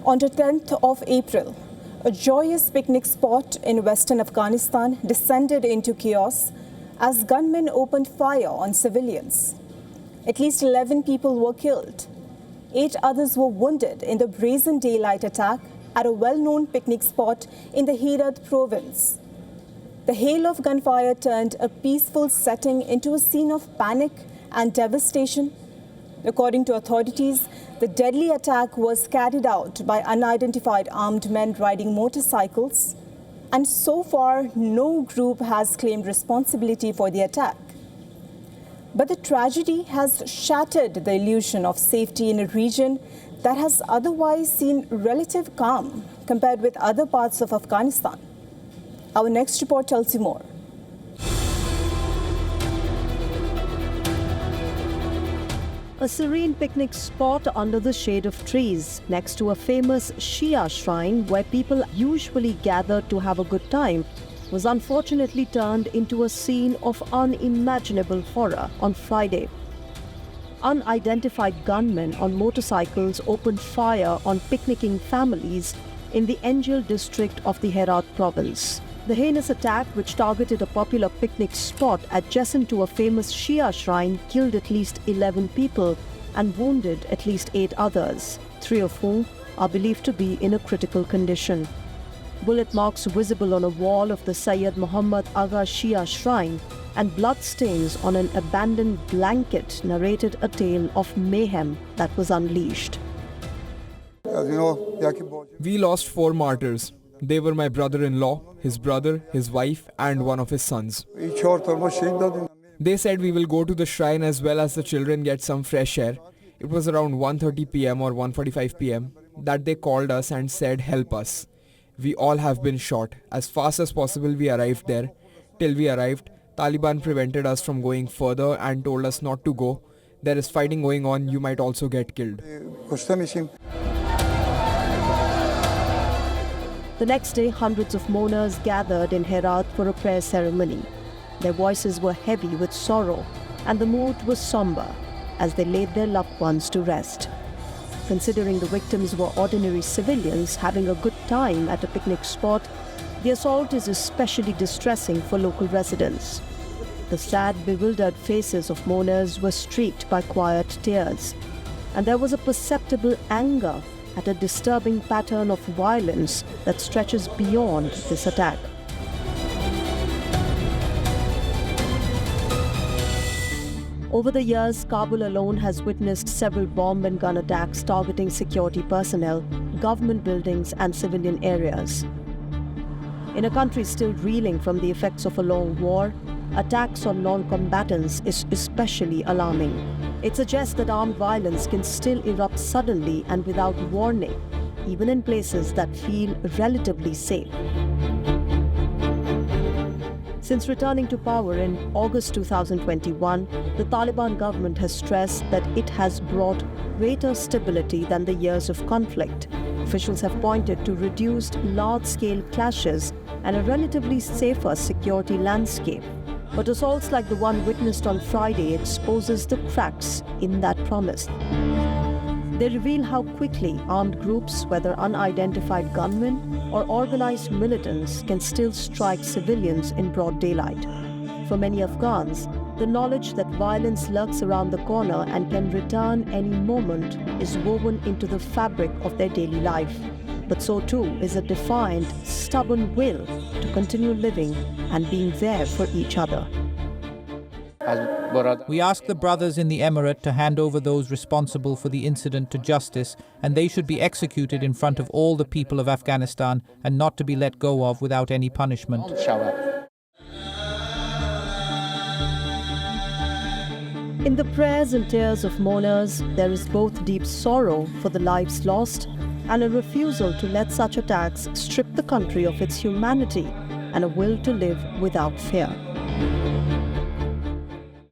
On the 10th of April, a joyous picnic spot in western Afghanistan descended into chaos as gunmen opened fire on civilians. At least 11 people were killed. 8 others were wounded in the brazen daylight attack at a well-known picnic spot in the Herat province. The hail of gunfire turned a peaceful setting into a scene of panic and devastation. According to authorities, the deadly attack was carried out by unidentified armed men riding motorcycles, and so far no group has claimed responsibility for the attack. But the tragedy has shattered the illusion of safety in a region that has otherwise seen relative calm compared with other parts of Afghanistan. Our next report tells you more. A serene picnic spot under the shade of trees next to a famous Shia shrine where people usually gather to have a good time was unfortunately turned into a scene of unimaginable horror on Friday. Unidentified gunmen on motorcycles opened fire on picnicking families in the Injil district of the Herat province. The heinous attack, which targeted a popular picnic spot adjacent to a famous Shia shrine, killed at least 11 people and wounded at least 8 others, 3 of whom are believed to be in a critical condition. Bullet marks visible on a wall of the Sayyid Muhammad Agha Shia shrine and bloodstains on an abandoned blanket narrated a tale of mayhem that was unleashed. We lost 4 martyrs. They were my brother-in-law, his brother, his wife, and one of his sons. They said we will go to the shrine as well as the children get some fresh air. It was around 1:30 p.m. or 1:45 p.m. that they called us and said, "Help us." We all have been shot. As fast as possible we arrived there. Till we arrived, Taliban prevented us from going further and told us not to go. There is fighting going on, you might also get killed. The next day, hundreds of mourners gathered in Herat for a prayer ceremony. Their voices were heavy with sorrow, and the mood was somber as they laid their loved ones to rest. Considering the victims were ordinary civilians having a good time at a picnic spot, the assault is especially distressing for local residents. The sad, bewildered faces of mourners were streaked by quiet tears, and there was a perceptible anger at a disturbing pattern of violence that stretches beyond this attack. Over the years, Kabul alone has witnessed several bomb and gun attacks targeting security personnel, government buildings, and civilian areas. In a country still reeling from the effects of a long war, attacks on non-combatants is especially alarming. It suggests that armed violence can still erupt suddenly and without warning, even in places that feel relatively safe. Since returning to power in August 2021, the Taliban government has stressed that it has brought greater stability than the years of conflict. Officials have pointed to reduced large-scale clashes and a relatively safer security landscape. But assaults like the one witnessed on Friday exposes the cracks in that promise. They reveal how quickly armed groups, whether unidentified gunmen or organized militants, can still strike civilians in broad daylight. For many Afghans, the knowledge that violence lurks around the corner and can return any moment is woven into the fabric of their daily life. But so too is a defiant, stubborn will to continue living and being there for each other. We ask the brothers in the emirate to hand over those responsible for the incident to justice, and they should be executed in front of all the people of Afghanistan and not to be let go of without any punishment. In the prayers and tears of mourners, there is both deep sorrow for the lives lost and a refusal to let such attacks strip the country of its humanity and a will to live without fear.